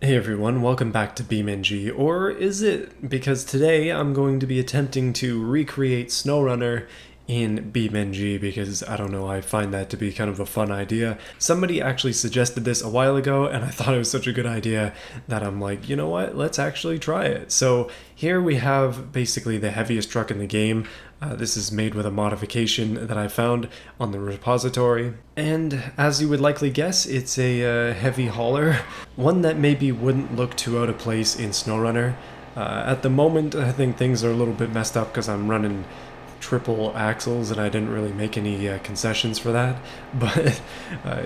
Hey everyone, welcome back to BeamNG, or is it? Because today I'm going to be attempting to recreate SnowRunner in BeamNG because, I don't know, I find that to be kind of a fun idea. Somebody actually suggested this a while ago and I thought it was such a good idea that I'm like, you know what, let's actually try it. So here we have basically the heaviest truck in the game. This is made with a modification that I found on the repository. And as you would likely guess, it's a heavy hauler, one that maybe wouldn't look too out of place in SnowRunner. At the moment, I think things are a little bit messed up because I'm running triple axles and I didn't really make any concessions for that, but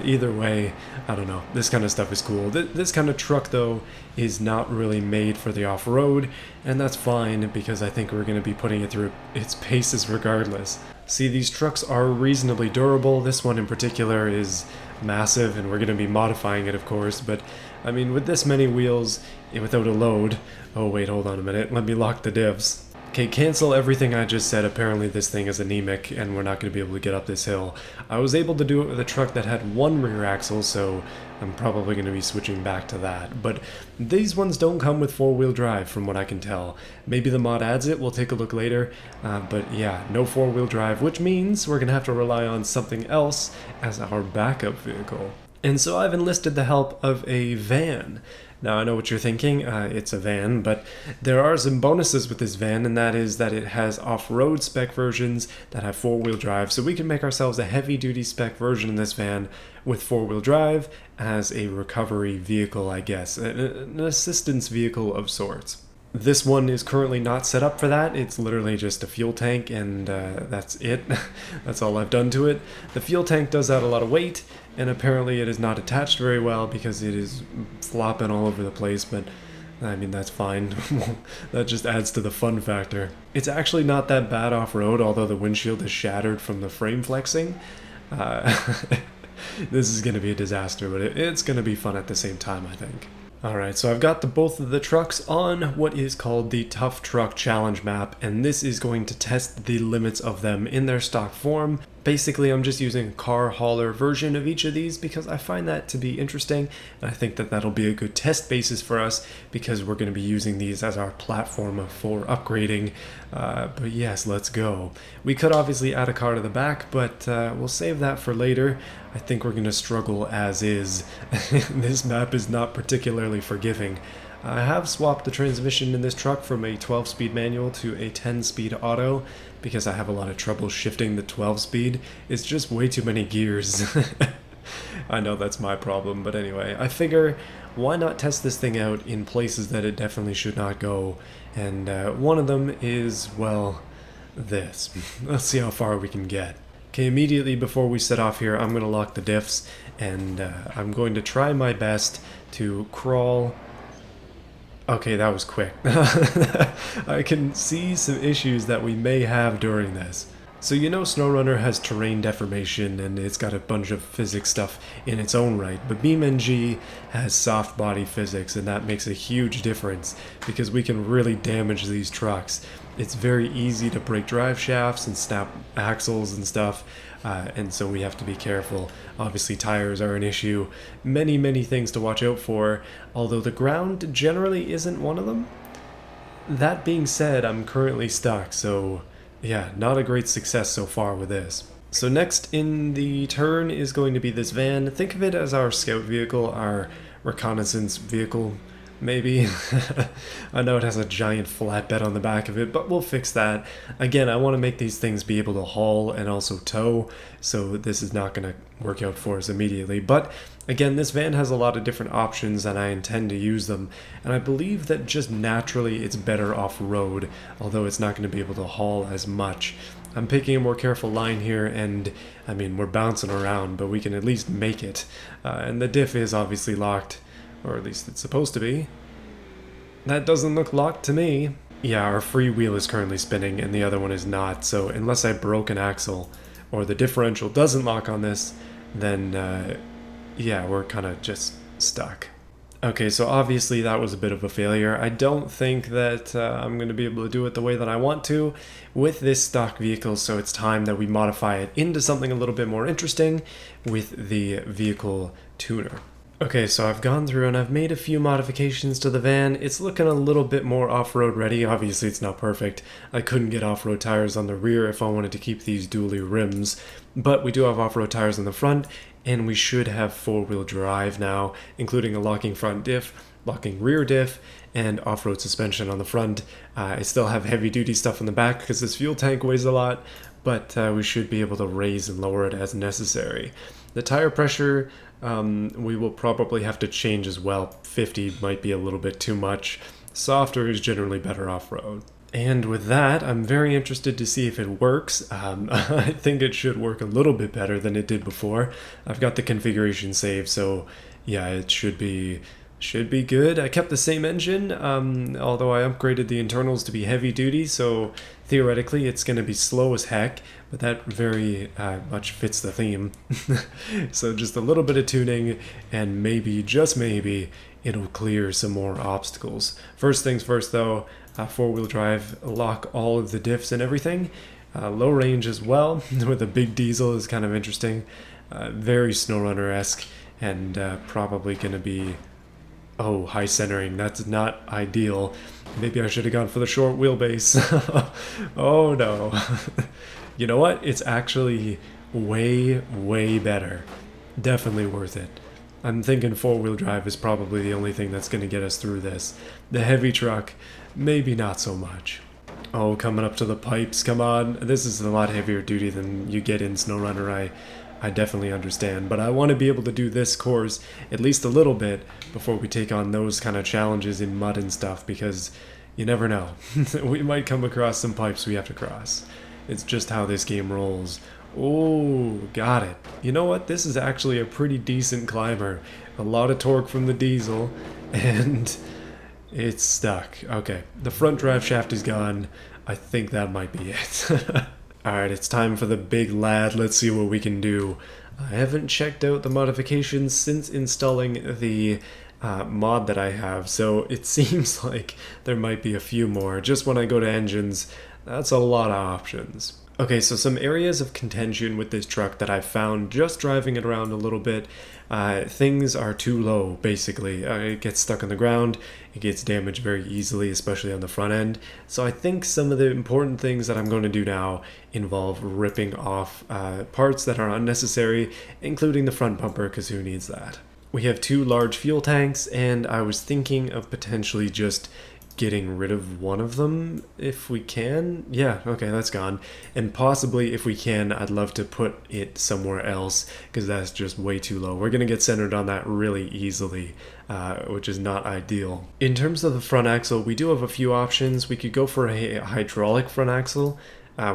either way, I don't know, this kind of stuff is cool. This kind of truck though is not really made for the off-road, and that's fine because I think we're going to be putting it through its paces regardless. See, these trucks are reasonably durable. This one in particular is massive and we're going to be modifying it, of course, but I mean, with this many wheels without a load, oh wait, hold on a minute, let me lock the diffs. Okay, cancel everything I just said. Apparently this thing is anemic and we're not going to be able to get up this hill. I was able to do it with a truck that had one rear axle, so I'm probably going to be switching back to that. But these ones don't come with four-wheel drive from what I can tell. Maybe the mod adds it, we'll take a look later. But yeah, no four-wheel drive, which means we're going to have to rely on something else as our backup vehicle. And so I've enlisted the help of a van. Now, I know what you're thinking, it's a van, but there are some bonuses with this van, and that is that it has off-road spec versions that have four-wheel drive, so we can make ourselves a heavy-duty spec version of this van with four-wheel drive as a recovery vehicle, I guess, an assistance vehicle of sorts. This one is currently not set up for that. It's literally just a fuel tank and that's it. That's all I've done to it. The fuel tank does add a lot of weight and apparently it is not attached very well because it is flopping all over the place, but I mean, that's fine. That just adds to the fun factor. It's actually not that bad off-road, although the windshield is shattered from the frame flexing. This is going to be a disaster, but it's going to be fun at the same time, I think. Alright, so I've got both of the trucks on what is called the Tough Truck Challenge map, and this is going to test the limits of them in their stock form. Basically, I'm just using a car hauler version of each of these because I find that to be interesting, and I think that that'll be a good test basis for us because we're going to be using these as our platform for upgrading. But yes, let's go. We could obviously add a car to the back, but we'll save that for later. I think we're going to struggle as is. This map is not particularly forgiving. I have swapped the transmission in this truck from a 12-speed manual to a 10-speed auto because I have a lot of trouble shifting the 12-speed. It's just way too many gears. I know that's my problem, but anyway, I figure why not test this thing out in places that it definitely should not go, and one of them is, well, this. Let's see how far we can get. Okay, immediately before we set off here, I'm going to lock the diffs, and I'm going to try my best to crawl. Okay, that was quick. I can see some issues that we may have during this. So you know SnowRunner has terrain deformation and it's got a bunch of physics stuff in its own right, but BeamNG has soft body physics and that makes a huge difference because we can really damage these trucks. It's very easy to break drive shafts and snap axles and stuff, and so we have to be careful. Obviously tires are an issue, many things to watch out for, although the ground generally isn't one of them. That being said, I'm currently stuck, so yeah, not a great success so far with this. So next in the turn is going to be this van. Think of it as our scout vehicle, our reconnaissance vehicle, maybe. I know it has a giant flatbed on the back of it, but we'll fix that. Again, I want to make these things be able to haul and also tow, so this is not going to work out for us immediately. But again, this van has a lot of different options and I intend to use them, and I believe that just naturally it's better off-road, although it's not going to be able to haul as much. I'm picking a more careful line here, and I mean, we're bouncing around, but we can at least make it. And the diff is obviously locked, or at least it's supposed to be. That doesn't look locked to me. Yeah, our free wheel is currently spinning and the other one is not, so unless I broke an axle or the differential doesn't lock on this, then yeah, we're kind of just stuck. Okay, so obviously that was a bit of a failure. I don't think that I'm going to be able to do it the way that I want to with this stock vehicle, so it's time that we modify it into something a little bit more interesting with the vehicle tuner. Okay, so I've gone through and I've made a few modifications to the van. It's looking a little bit more off-road ready. Obviously, it's not perfect. I couldn't get off-road tires on the rear if I wanted to keep these dually rims, but we do have off-road tires on the front, and we should have four-wheel drive now, including a locking front diff, locking rear diff, and off-road suspension on the front. I still have heavy-duty stuff in the back because this fuel tank weighs a lot, but we should be able to raise and lower it as necessary. The tire pressure, we will probably have to change as well. 50 might be a little bit too much. Softer is generally better off-road. And with that, I'm very interested to see if it works. I think it should work a little bit better than it did before. I've got the configuration saved, so yeah, it should be good. I kept the same engine, although I upgraded the internals to be heavy duty, so theoretically it's going to be slow as heck, but that very much fits the theme. So just a little bit of tuning, and maybe, just maybe, it'll clear some more obstacles. First things first though, four-wheel drive, lock all of the diffs and everything. Low range as well, with a big diesel is kind of interesting. Very SnowRunner-esque, and probably going to be... Oh, high centering. That's not ideal. Maybe I should have gone for the short wheelbase. Oh no. You know what? It's actually way, way better. Definitely worth it. I'm thinking four-wheel drive is probably the only thing that's going to get us through this. The heavy truck, maybe not so much. Oh, coming up to the pipes, come on. This is a lot heavier duty than you get in SnowRunner. I definitely understand, but I want to be able to do this course at least a little bit before we take on those kind of challenges in mud and stuff, because you never know. We might come across some pipes we have to cross. It's just how this game rolls. Oh, got it. You know what? This is actually a pretty decent climber. A lot of torque from the diesel, and it's stuck. Okay, the front drive shaft is gone. I think that might be it. Alright, it's time for the big lad. Let's see what we can do. I haven't checked out the modifications since installing the mod that I have, so it seems like there might be a few more. Just when I go to engines, that's a lot of options. Okay, so some areas of contention with this truck that I've found just driving it around a little bit. Things are too low, basically. It gets stuck on the ground, it gets damaged very easily, especially on the front end. So I think some of the important things that I'm going to do now involve ripping off parts that are unnecessary, including the front bumper, because who needs that? We have two large fuel tanks, and I was thinking of potentially just getting rid of one of them if we can. Yeah, okay, that's gone. And possibly if we can, I'd love to put it somewhere else, because that's just way too low. We're gonna get centered on that really easily, which is not ideal. In terms of the front axle, we do have a few options. We could go for a hydraulic front axle,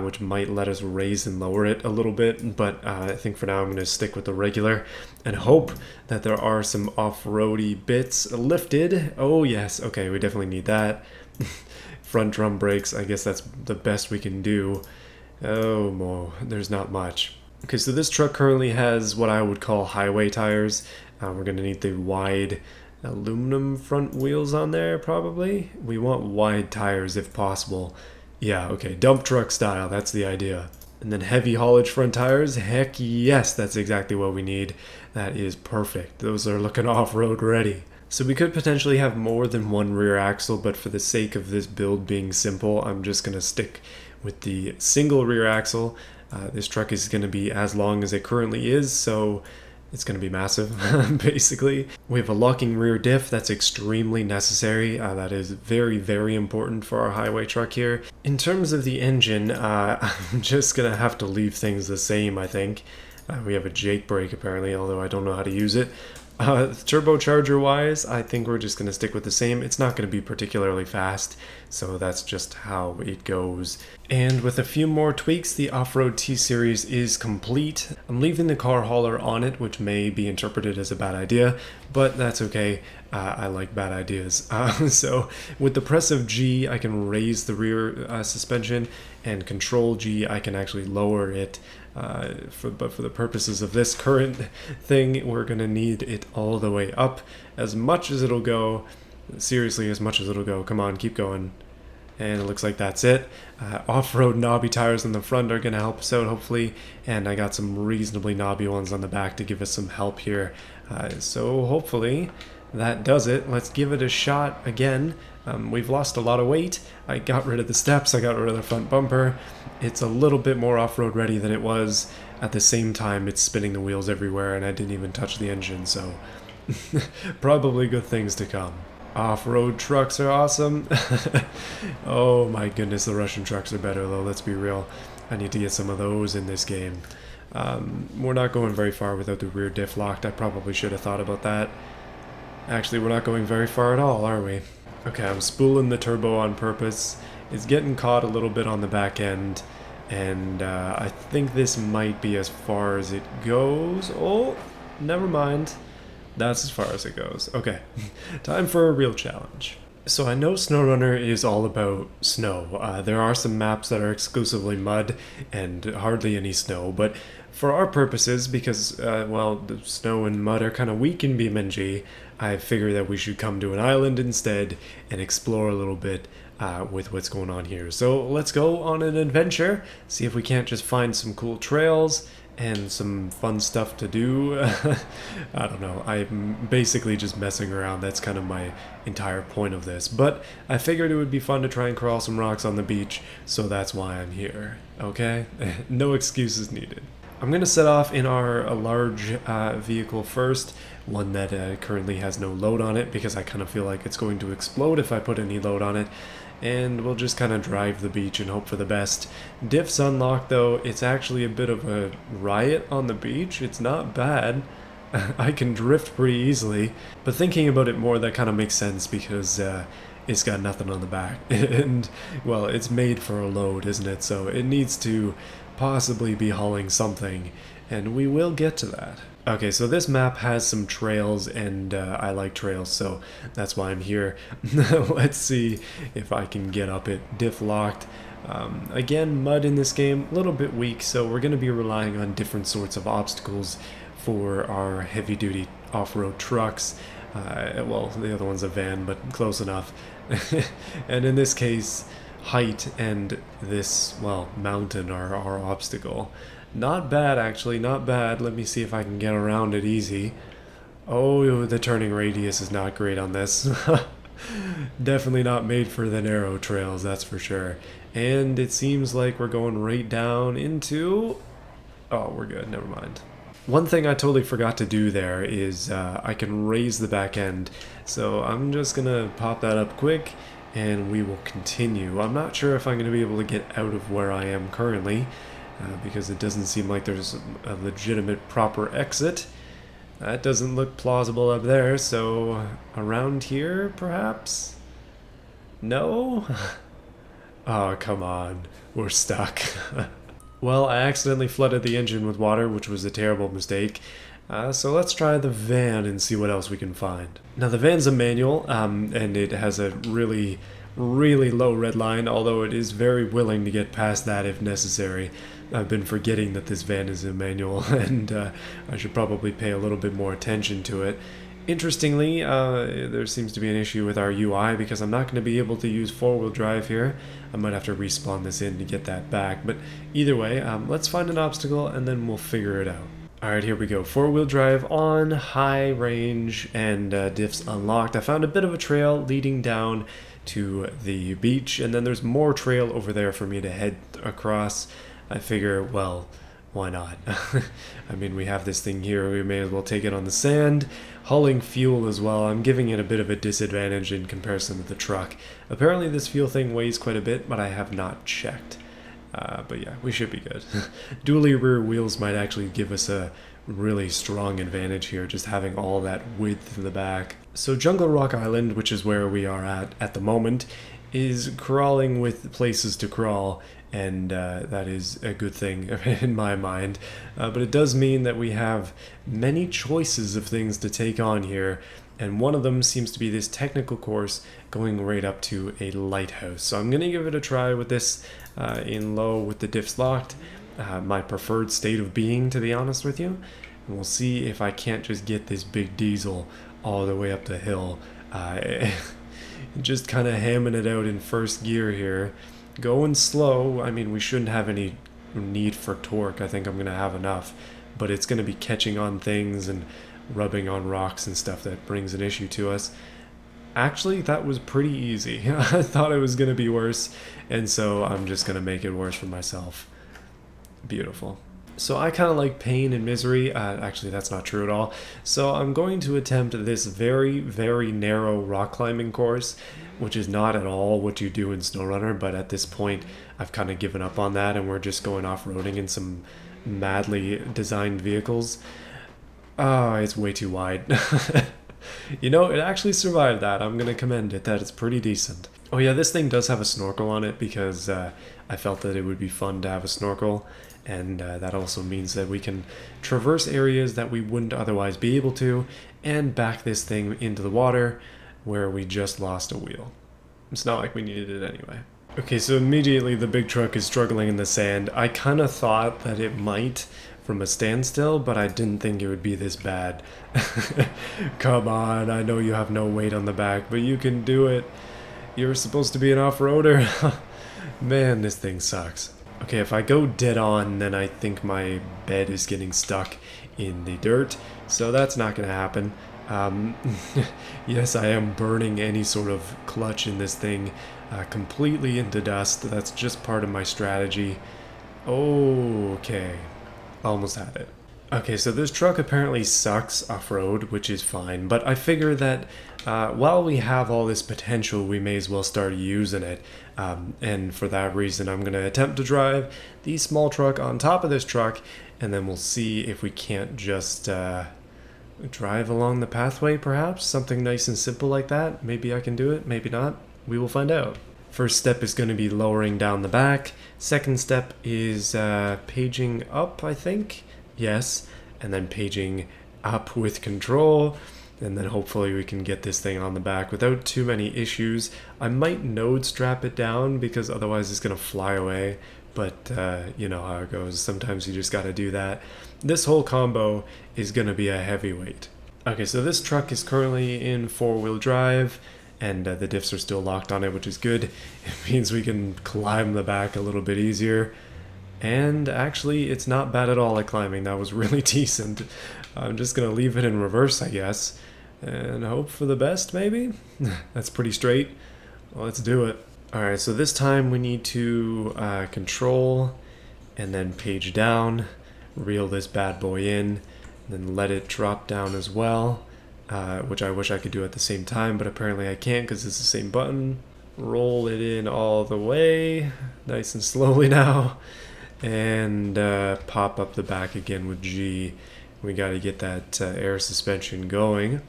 which might let us raise and lower it a little bit, but I think for now I'm going to stick with the regular and hope that there are some off-roady bits lifted. Oh yes, okay, we definitely need that. Front drum brakes, I guess that's the best we can do. Oh, there's not much. Okay, so this truck currently has what I would call highway tires. We're going to need the wide aluminum front wheels on there, probably. We want wide tires if possible. Yeah, okay, dump truck style, that's the idea. And then heavy haulage front tires, heck yes, that's exactly what we need. That is perfect. Those are looking off-road ready. So we could potentially have more than one rear axle, but for the sake of this build being simple, I'm just going to stick with the single rear axle. This truck is going to be as long as it currently is, so it's going to be massive, basically. We have a locking rear diff that's extremely necessary. That is very, very important for our highway truck here. In terms of the engine, I'm just going to have to leave things the same, I think. We have a Jake brake, apparently, although I don't know how to use it. Turbocharger-wise, I think we're just going to stick with the same. It's not going to be particularly fast, so that's just how it goes. And with a few more tweaks, the off-road T-Series is complete. I'm leaving the car hauler on it, which may be interpreted as a bad idea, but that's okay. I like bad ideas. So with the press of G, I can raise the rear suspension, and Control G, I can actually lower it. But for the purposes of this current thing, we're going to need it all the way up, as much as it'll go. Seriously, as much as it'll go. Come on, keep going. And it looks like that's it. Off-road knobby tires on the front are going to help us out, hopefully. And I got some reasonably knobby ones on the back to give us some help here. So hopefully that does it. Let's give it a shot again. We've lost a lot of weight. I got rid of the steps, I got rid of the front bumper. It's a little bit more off-road ready than it was. At the same time, it's spinning the wheels everywhere and I didn't even touch the engine, so probably good things to come. Off-road trucks are awesome. Oh my goodness, the Russian trucks are better though, let's be real. I need to get some of those in this game. We're not going very far without the rear diff locked. I probably should have thought about that. Actually, we're not going very far at all, are we? Okay, I'm spooling the turbo on purpose. It's getting caught a little bit on the back end, and I think this might be as far as it goes. Oh, never mind. That's as far as it goes. Okay, time for a real challenge. So I know SnowRunner is all about snow. There are some maps that are exclusively mud and hardly any snow, but for our purposes, because, well, the snow and mud are kind of weak in BeamNG, I figure that we should come to an island instead and explore a little bit with what's going on here. So let's go on an adventure, see if we can't just find some cool trails and some fun stuff to do. I don't know, I'm basically just messing around. That's kind of my entire point of this, but I figured it would be fun to try and crawl some rocks on the beach, so that's why I'm here, okay? No excuses needed. I'm gonna set off in our large vehicle first, one that currently has no load on it, because I kind of feel like it's going to explode if I put any load on it. And we'll just kind of drive the beach and hope for the best. Diff's unlocked though. It's actually a bit of a riot on the beach. It's not bad. I can drift pretty easily, but thinking about it more, that kind of makes sense because it's got nothing on the back. And, well, it's made for a load, isn't it? So it needs to possibly be hauling something, and we will get to that. Okay, so this map has some trails, and I like trails, so that's why I'm here. Let's see if I can get up it. Diff locked. Again, mud in this game, a little bit weak, so we're going to be relying on different sorts of obstacles for our heavy-duty off-road trucks. Well, the other one's a van, but close enough. And in this case, height and this, well, mountain are our obstacle. Not bad, actually, not bad. Let me see if I can get around it easy. Oh, the turning radius is not great on this. Definitely not made for the narrow trails, that's for sure. And it seems like we're going right down into... Oh, we're good, never mind. One thing I totally forgot to do there is I can raise the back end. So I'm just gonna pop that up quick and we will continue. I'm not sure if I'm gonna be able to get out of where I am currently. Because it doesn't seem like there's a legitimate proper exit. That doesn't look plausible up there, so around here, perhaps? No? Oh, come on. We're stuck. Well, I accidentally flooded the engine with water, which was a terrible mistake. So let's try the van and see what else we can find. Now, the van's a manual, and it has a really low red line, although it is very willing to get past that if necessary. I've been forgetting that this van is a manual, and I should probably pay a little bit more attention to it. Interestingly, there seems to be an issue with our UI because I'm not going to be able to use four-wheel drive here. I might have to respawn this in to get that back, but either way, let's find an obstacle and then we'll figure it out. Alright, here we go. Four-wheel drive on, high range, and diffs unlocked. I found a bit of a trail leading down to the beach, and then there's more trail over there for me to head across. I figure, well, why not? I mean, we have this thing here, we may as well take it on the sand. Hauling fuel as well, I'm giving it a bit of a disadvantage in comparison to the truck. Apparently this fuel thing weighs quite a bit, but I have not checked. But yeah, we should be good. Dually rear wheels might actually give us a really strong advantage here, just having all that width in the back. So Jungle Rock Island, which is where we are at the moment, is crawling with places to crawl, and that is a good thing in my mind. But it does mean that we have many choices of things to take on here, and one of them seems to be this technical course going right up to a lighthouse. So I'm going to give it a try with this in low with the diffs locked, my preferred state of being, to be honest with you. And we'll see if I can't just get this big diesel all the way up the hill. Just kind of hamming it out in first gear here. Going slow. I mean, we shouldn't have any need for torque. I think I'm going to have enough. But it's going to be catching on things and rubbing on rocks and stuff that brings an issue to us. Actually, that was pretty easy. I thought it was going to be worse, and so I'm just going to make it worse for myself. Beautiful. So I kind of like pain and misery. Actually, that's not true at all. So I'm going to attempt this very, very narrow rock climbing course, which is not at all what you do in SnowRunner, but at this point, I've kind of given up on that, and we're just going off-roading in some madly designed vehicles. Oh, it's way too wide. You know, it actually survived that. I'm going to commend it. That is pretty decent. Oh yeah, this thing does have a snorkel on it because I felt that it would be fun to have a snorkel. And that also means that we can traverse areas that we wouldn't otherwise be able to and back this thing into the water where we just lost a wheel. It's not like we needed it anyway. Okay, so immediately the big truck is struggling in the sand. I kind of thought that it might from a standstill, but I didn't think it would be this bad. Come on, I know you have no weight on the back, but you can do it. You're supposed to be an off-roader. Man, this thing sucks. Okay, if I go dead on, then I think my bed is getting stuck in the dirt, so that's not going to happen. Yes, I am burning any sort of clutch in this thing completely into dust. That's just part of my strategy. Okay. Almost had it. Okay, so this truck apparently sucks off-road, which is fine, but I figure that while we have all this potential, we may as well start using it. And for that reason, I'm going to attempt to drive the small truck on top of this truck, and then we'll see if we can't just drive along the pathway, perhaps? Something nice and simple like that. Maybe I can do it, maybe not. We will find out. First step is going to be lowering down the back. Second step is paging up, I think. Yes. And then paging up with control. And then hopefully we can get this thing on the back without too many issues. I might node strap it down because otherwise it's going to fly away. But you know how it goes. Sometimes you just got to do that. This whole combo is going to be a heavyweight. Okay, so this truck is currently in 4-wheel drive. And the diffs are still locked on it, which is good. It means we can climb the back a little bit easier. And actually, it's not bad at all at climbing. That was really decent. I'm just going to leave it in reverse, I guess. And hope for the best, maybe? That's pretty straight. Well, let's do it. Alright, so this time we need to control and then page down. Reel this bad boy in. And then let it drop down as well. Which I wish I could do at the same time, but apparently I can't because it's the same button. Roll it in all the way, nice and slowly now, and pop up the back again with G. We got to get that air suspension going,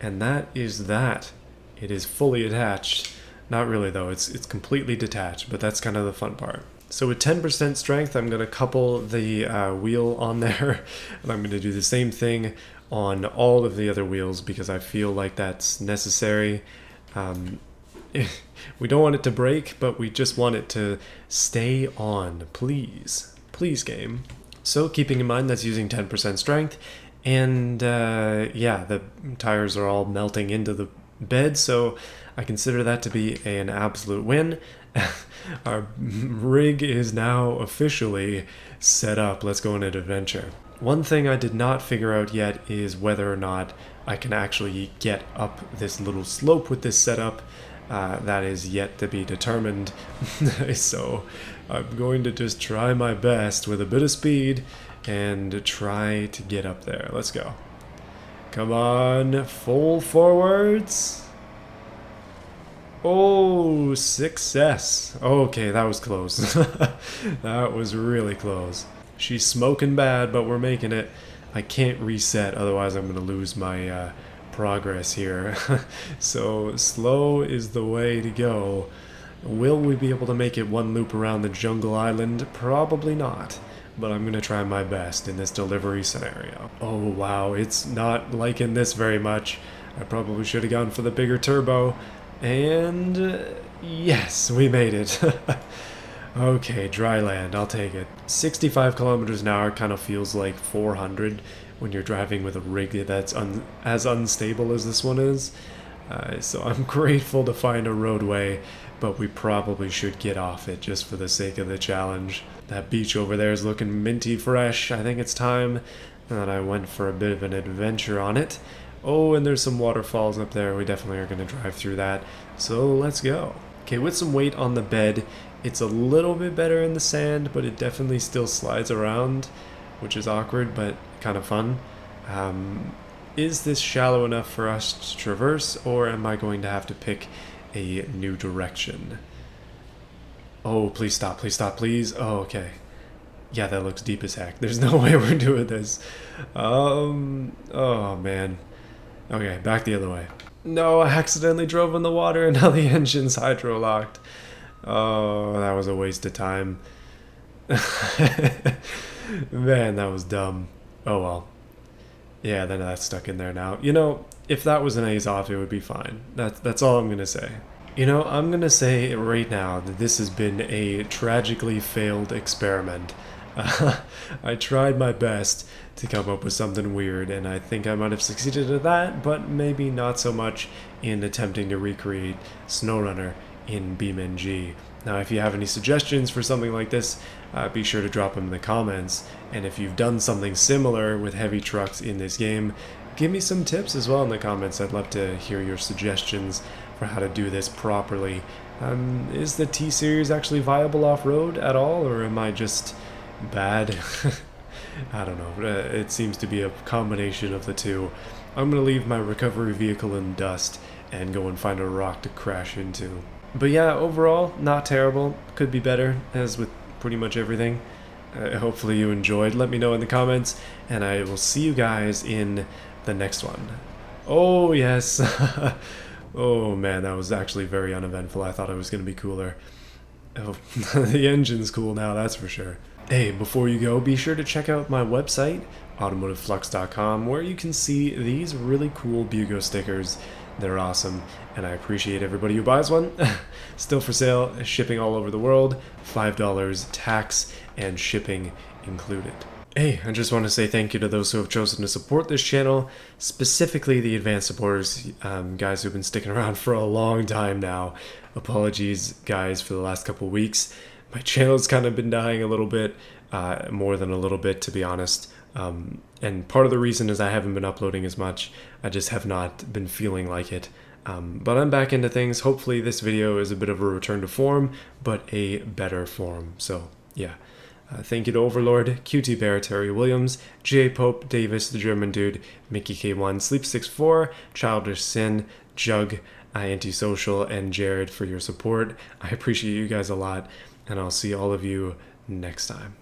and that is that. It is fully attached. Not really though, it's completely detached, but that's kind of the fun part. So with 10% strength, I'm going to couple the wheel on there, and I'm going to do the same thing on all of the other wheels because I feel like that's necessary. We don't want it to break, but we just want it to stay on, please. Please, game. So keeping in mind that's using 10% strength, and yeah, the tires are all melting into the bed, so I consider that to be an absolute win. Our rig is now officially set up. Let's go on an adventure. One thing I did not figure out yet is whether or not I can actually get up this little slope with this setup. That is yet to be determined. So I'm going to just try my best with a bit of speed and try to get up there. Let's go. Come on, full forwards. Oh, success. Okay, that was close. That was really close. She's smoking bad, but we're making it. I can't reset, otherwise I'm going to lose my progress here. So slow is the way to go. Will we be able to make it one loop around the jungle island? Probably not, but I'm going to try my best in this delivery scenario. Oh wow, it's not liking this very much. I probably should have gone for the bigger turbo. And yes, we made it. Okay, dry land, I'll take it. 65 kilometers an hour kind of feels like 400 when you're driving with a rig that's as unstable as this one is. So I'm grateful to find a roadway, but we probably should get off it just for the sake of the challenge. That beach over there is looking minty fresh. I think it's time And I went for a bit of an adventure on it. Oh, and there's some waterfalls up there. We definitely are going to drive through that. So let's go. Okay, with some weight on the bed, it's a little bit better in the sand, but it definitely still slides around, which is awkward, but kind of fun. Is this shallow enough for us to traverse, or am I going to have to pick a new direction? Oh, please stop, please stop, please. Oh, okay. Yeah, that looks deep as heck. There's no way we're doing this. Oh man. Okay, back the other way. No, I accidentally drove in the water and now the engine's hydro-locked. Oh, that was a waste of time. Man, that was dumb. Oh well. Yeah, then that's stuck in there now. You know, if that was an A's off, it would be fine. That's all I'm going to say. You know, I'm going to say right now that this has been a tragically failed experiment. I tried my best to come up with something weird, and I think I might have succeeded at that, but maybe not so much in attempting to recreate SnowRunner in BeamNG. Now, if you have any suggestions for something like this, be sure to drop them in the comments. And if you've done something similar with heavy trucks in this game, give me some tips as well in the comments. I'd love to hear your suggestions for how to do this properly. Is the T-Series actually viable off-road at all, or am I just bad? I don't know. It seems to be a combination of the two. I'm going to leave my recovery vehicle in dust and go and find a rock to crash into. But yeah, overall, not terrible. Could be better, as with pretty much everything. Hopefully you enjoyed. Let me know in the comments, and I will see you guys in the next one. Oh, yes. Oh, man, that was actually very uneventful. I thought it was going to be cooler. Oh, the engine's cool now, that's for sure. Hey, before you go, be sure to check out my website, automotiveflux.com, where you can see these really cool Bugo stickers. They're awesome, and I appreciate everybody who buys one. Still for sale, shipping all over the world, $5 tax and shipping included. Hey, I just want to say thank you to those who have chosen to support this channel, specifically the advanced supporters, guys who've been sticking around for a long time now. Apologies, guys, for the last couple weeks. My channel's kind of been dying a little bit, more than a little bit, to be honest. And part of the reason is I haven't been uploading as much. I just have not been feeling like it. But I'm back into things. Hopefully this video is a bit of a return to form, but a better form. So, yeah. Thank you to Overlord, QT Bear, Terry Williams, J. Pope, Davis, the German Dude, Mickey K1, Sleep64, Childish Sin, Jug, Antisocial, and Jared for your support. I appreciate you guys a lot, and I'll see all of you next time.